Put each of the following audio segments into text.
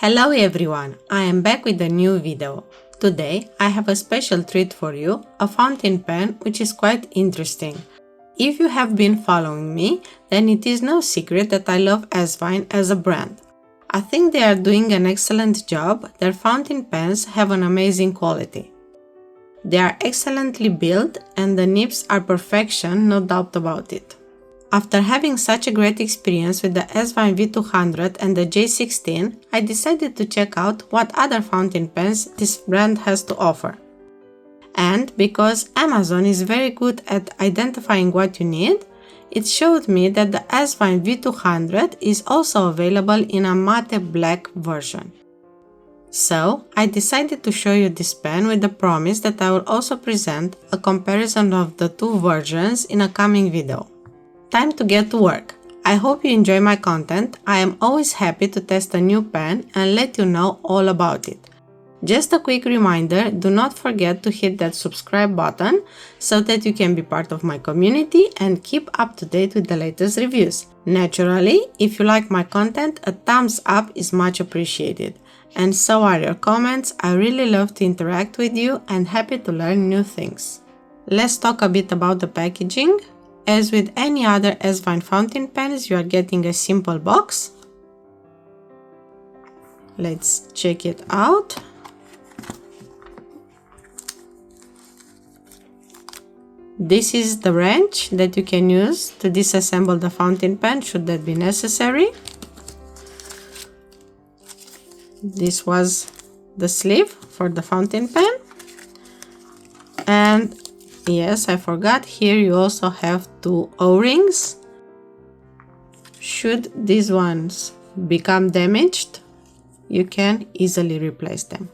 Hello everyone, I am back with a new video. Today I have a special treat for you, a fountain pen which is quite interesting. If you have been following me, then it is no secret that I love Asvine as a brand. I think they are doing an excellent job, their fountain pens have an amazing quality. They are excellently built and the nibs are perfection, no doubt about it. After having such a great experience with the Asvine V200 and the J16, I decided to check out what other fountain pens this brand has to offer. And because Amazon is very good at identifying what you need, it showed me that the Asvine V200 is also available in a matte black version. So, I decided to show you this pen with the promise that I will also present a comparison of the two versions in a coming video. Time to get to work. I hope you enjoy my content. I am always happy to test a new pen and let you know all about it. Just a quick reminder, do not forget to hit that subscribe button so that you can be part of my community and keep up to date with the latest reviews. Naturally, if you like my content, a thumbs up is much appreciated. And so are your comments. I really love to interact with you and happy to learn new things. Let's talk a bit about the packaging. As with any other Asvine fountain pens, you are getting a simple box. Let's check it out. This is the wrench that you can use to disassemble the fountain pen should that be necessary. This was the sleeve for the fountain pen. And yes, I forgot, here you also have two O-rings. Should these ones become damaged, you can easily replace them.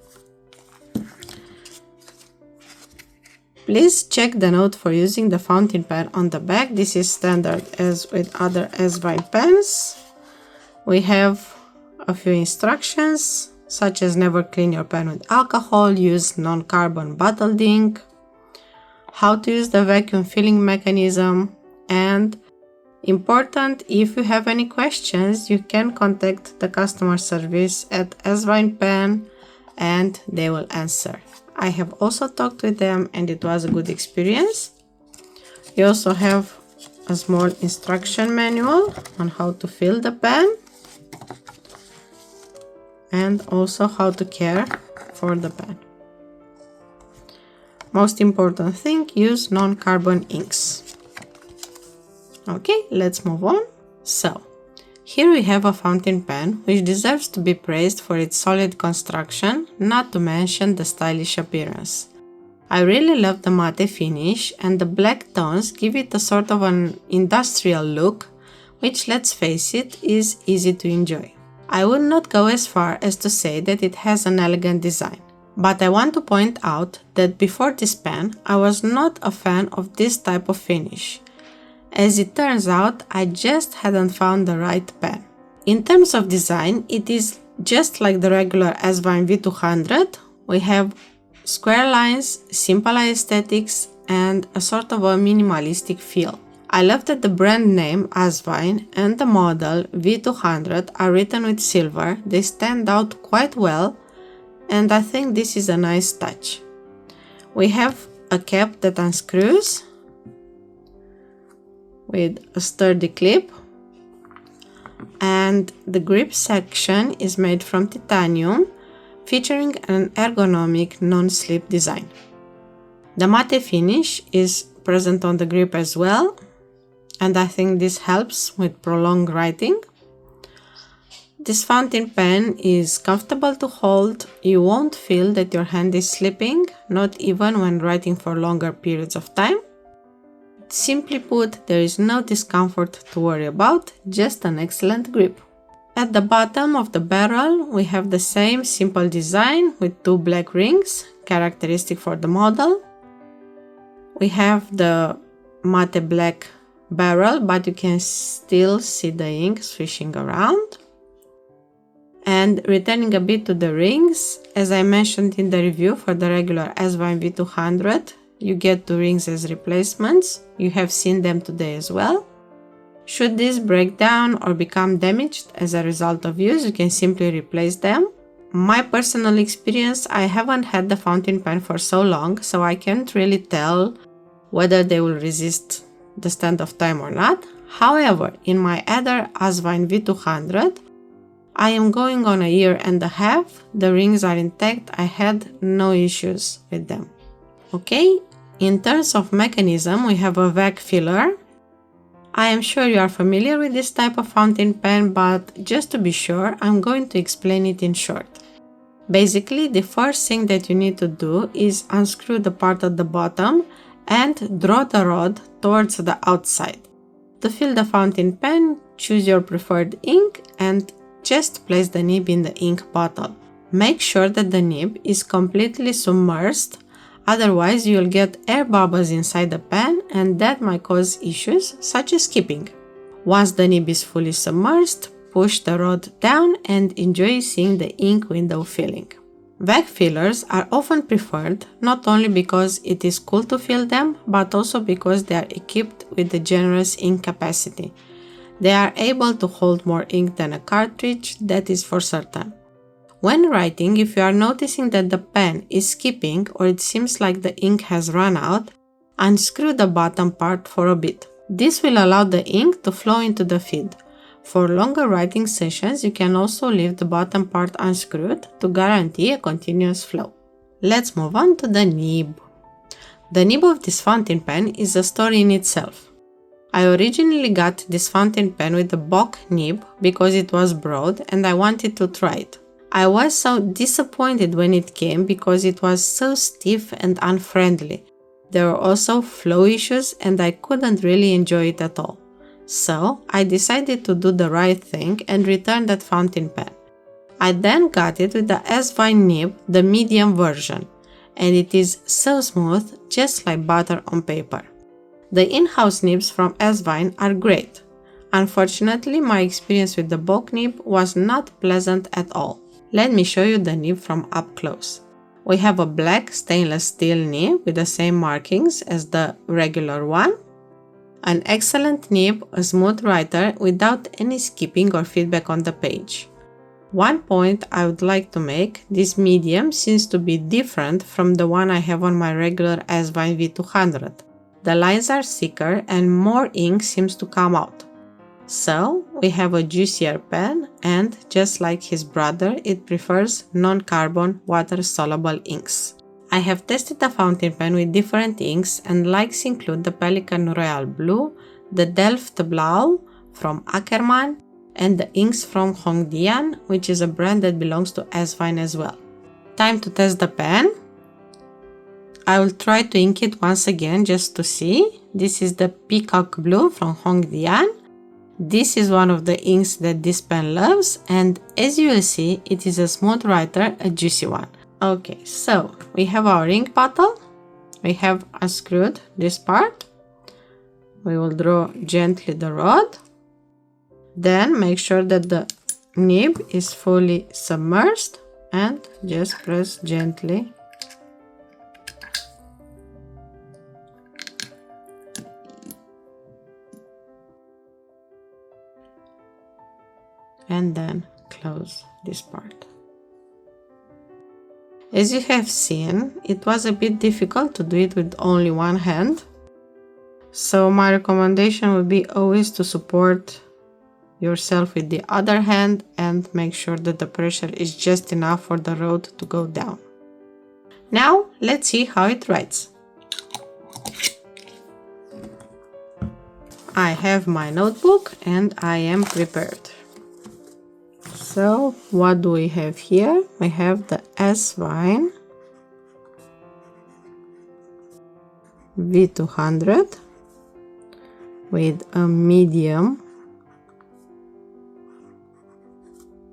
Please check the note for using the fountain pen on the back. This is standard as with other Asvine pens. We have a few instructions, such as never clean your pen with alcohol, use non-carbon bottled ink, how to use the vacuum filling mechanism, and important, if you have any questions, you can contact the customer service at Asvine Pen and they will answer. I have also talked with them and it was a good experience. You also have a small instruction manual on how to fill the pen and also how to care for the pen. Most important thing, use non-carbon inks. Okay, let's move on. So, here we have a fountain pen which deserves to be praised for its solid construction, not to mention the stylish appearance. I really love the matte finish and the black tones give it a sort of an industrial look, which, let's face it, is easy to enjoy. I would not go as far as to say that it has an elegant design. But I want to point out that before this pen, I was not a fan of this type of finish. As it turns out, I just hadn't found the right pen. In terms of design, it is just like the regular Asvine V200. We have square lines, simple aesthetics, and a sort of a minimalistic feel. I love that the brand name Asvine and the model V200 are written with silver. They stand out quite well. And I think this is a nice touch. We have a cap that unscrews with a sturdy clip, and the grip section is made from titanium, featuring an ergonomic non-slip design. The matte finish is present on the grip as well, and I think this helps with prolonged writing. This fountain pen is comfortable to hold. You won't feel that your hand is slipping, not even when writing for longer periods of time. Simply put, there is no discomfort to worry about, just an excellent grip. At the bottom of the barrel, we have the same simple design with two black rings, characteristic for the model. We have the matte black barrel, but you can still see the ink swishing around. And returning a bit to the rings, as I mentioned in the review for the regular Asvine V200, you get two rings as replacements. You have seen them today as well. Should these break down or become damaged as a result of use, you can simply replace them. my personal experience, I haven't had the fountain pen for so long, so I can't really tell whether they will resist the stand of time or not. However, in my other Asvine V200, I am going on a year and a half, the rings are intact, I had no issues with them. Okay, in terms of mechanism, we have a vac filler. I am sure you are familiar with this type of fountain pen, but just to be sure, I'm going to explain it in short. Basically, the first thing that you need to do is unscrew the part at the bottom and draw the rod towards the outside. To fill the fountain pen, choose your preferred ink and just place the nib in the ink bottle. Make sure that the nib is completely submerged, otherwise you'll get air bubbles inside the pen and that might cause issues such as skipping. Once the nib is fully submerged, push the rod down and enjoy seeing the ink window filling. Vac fillers are often preferred not only because it is cool to fill them, but also because they are equipped with a generous ink capacity. They are able to hold more ink than a cartridge, that is for certain. When writing, if you are noticing that the pen is skipping or it seems like the ink has run out, unscrew the bottom part for a bit. This will allow the ink to flow into the feed. For longer writing sessions, you can also leave the bottom part unscrewed to guarantee a continuous flow. Let's move on to the nib. The nib of this fountain pen is a story in itself. I originally got this fountain pen with a Bock nib because it was broad and I wanted to try it. I was so disappointed when it came because it was so stiff and unfriendly. There were also flow issues and I couldn't really enjoy it at all. So I decided to do the right thing and return that fountain pen. I then got it with the Asvine nib, the medium version, and it is so smooth, just like butter on paper. The in-house nibs from Asvine are great. Unfortunately, my experience with the Bock nib was not pleasant at all. Let me show you the nib from up close. We have a black stainless steel nib with the same markings as the regular one. An excellent nib, a smooth writer without any skipping or feedback on the page. One point I would like to make, this medium seems to be different from the one I have on my regular Asvine V200. The lines are thicker and more ink seems to come out. So we have a juicier pen and, just like his brother, it prefers non-carbon water-soluble inks. I have tested the fountain pen with different inks and likes include the Pelikan Royal Blue, the Delft Blau from Ackerman, and the inks from Hongdian, which is a brand that belongs to Asvine as well. Time to test the pen. I will try to ink it once again just to see. This is the Peacock Blue from Hongdian. This is one of the inks that this pen loves, and as you will see, it is a smooth writer, a juicy one. Okay, so we have our ink bottle. We have unscrewed this part. We will draw gently the rod. Then make sure that the nib is fully submerged and just press gently. And then close this part. As you have seen, it was a bit difficult to do it with only one hand. So my recommendation would be always to support yourself with the other hand and make sure that the pressure is just enough for the rod to go down. Now let's see how it writes. I have my notebook and I am prepared. So what do we have here? We have the Asvine V200 with a medium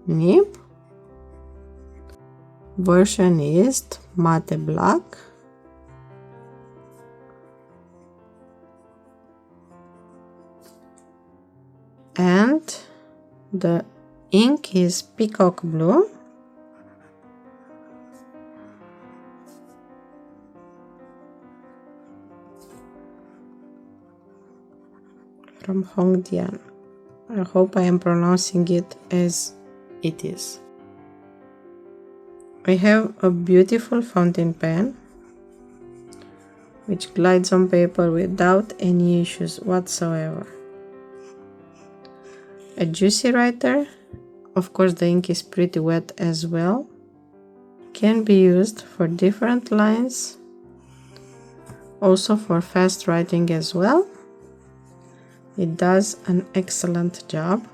nib. Version is matte black. And the ink is Peacock Blue. From Hongdian. I hope I am pronouncing it as it is. We have a beautiful fountain pen which glides on paper without any issues whatsoever. A juicy writer, of course the ink is pretty wet as well, can be used for different lines, also for fast writing as well. It does an excellent job.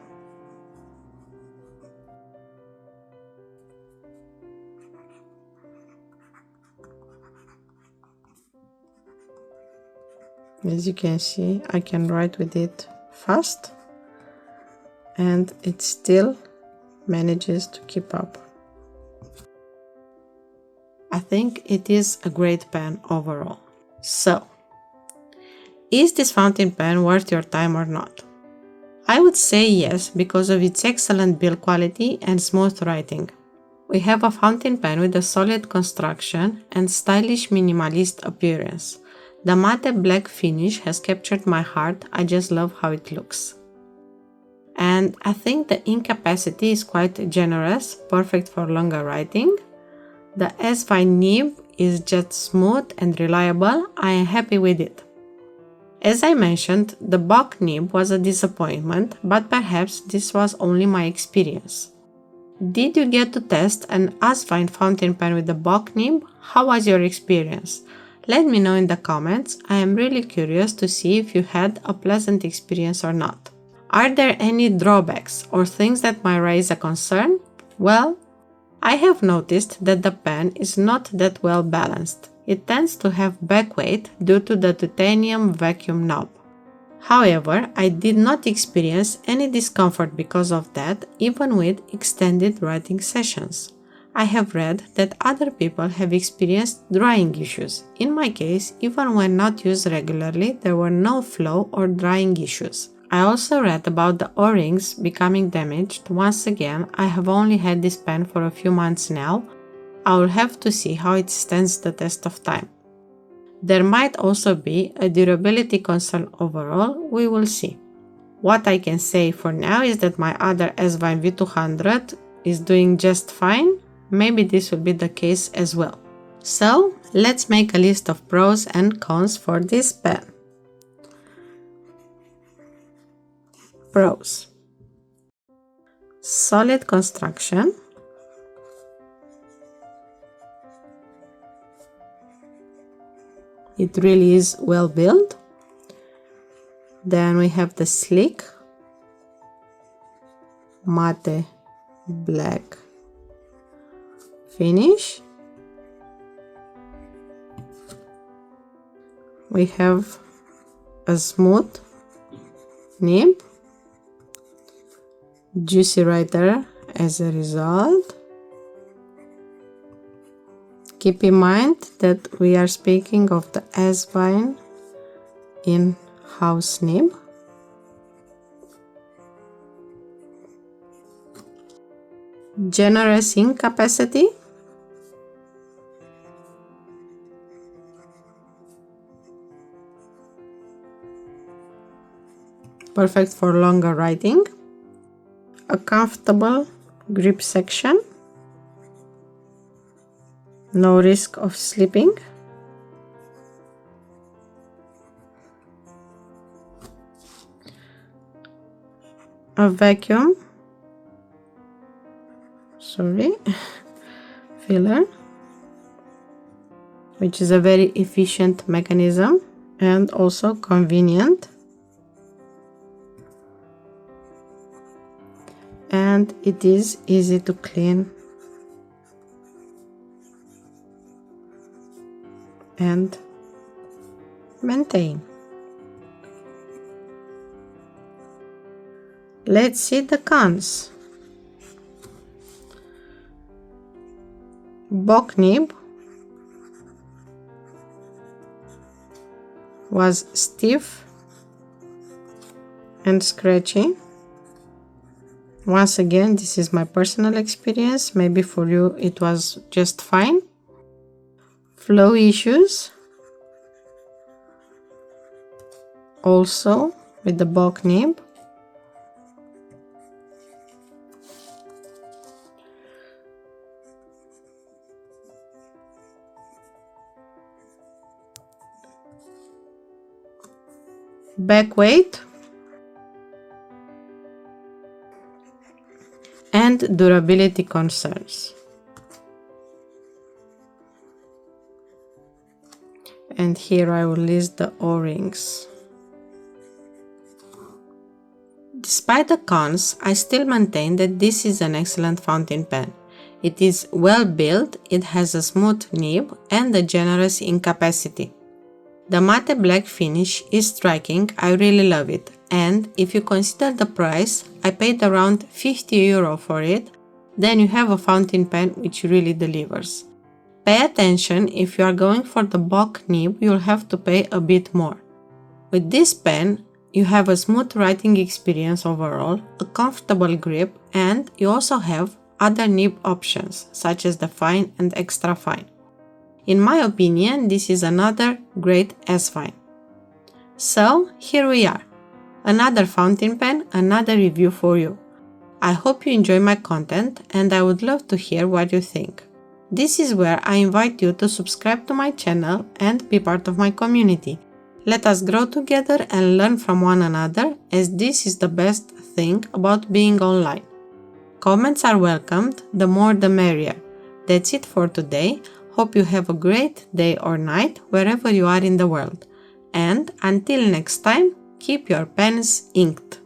As you can see, I can write with it fast and it still manages to keep up. I think it is a great pen overall. So, is this fountain pen worth your time or not? I would say yes, because of its excellent build quality and smooth writing. We have a fountain pen with a solid construction and stylish minimalist appearance. The matte black finish has captured my heart. I just love how it looks. And I think the ink capacity is quite generous, perfect for longer writing. The Asvine nib is just smooth and reliable. I am happy with it. As I mentioned, the Bock nib was a disappointment, but perhaps this was only my experience. Did you get to test an Asvine fountain pen with the Bock nib? How was your experience? Let me know in the comments. I am really curious to see if you had a pleasant experience or not. Are there any drawbacks or things that might raise a concern? Well, I have noticed that the pen is not that well balanced. It tends to have back weight due to the titanium vacuum knob. However, I did not experience any discomfort because of that, even with extended writing sessions. I have read that other people have experienced drying issues. In my case, even when not used regularly, there were no flow or drying issues. I also read about the O-rings becoming damaged. Once again, I have only had this pen for a few months now. I will have to see how it stands the test of time. There might also be a durability concern overall, we will see. What I can say for now is that my other Asvine V200 is doing just fine. Maybe this will be the case as well. So, let's make a list of pros and cons for this pen. Pros: solid construction, it really is well built. Then we have the sleek matte black finish. We have a smooth nib, juicy writer as a result. Keep in mind that we are speaking of the Asvine in-house nib. Generous ink capacity. Perfect for longer writing. A comfortable grip section. No risk of slipping. A vacuum filler, which is a very efficient mechanism and also convenient. And it is easy to clean and maintain. Let's see the cons. Bock nib was stiff and scratchy. Once again, this is my personal experience. Maybe for you it was just fine. Flow issues also with the Bock nib. back weight, and durability concerns. And here I will list the O-rings. Despite the cons, I still maintain that this is an excellent fountain pen. It is well built, it has a smooth nib and a generous ink capacity. The matte black finish is striking, I really love it, and if you consider the price, I paid around €50 for it, then you have a fountain pen which really delivers. Pay attention, if you are going for the bulk nib, you'll have to pay a bit more. With this pen, you have a smooth writing experience overall, a comfortable grip, and you also have other nib options, such as the fine and extra fine. In my opinion, this is another great Asvine. So, here we are. Another fountain pen, another review for you. I hope you enjoy my content and I would love to hear what you think. This is where I invite you to subscribe to my channel and be part of my community. Let us grow together and learn from one another, as this is the best thing about being online. Comments are welcomed, the more the merrier. That's it for today. Hope you have a great day or night wherever you are in the world. And until next time, keep your pens inked.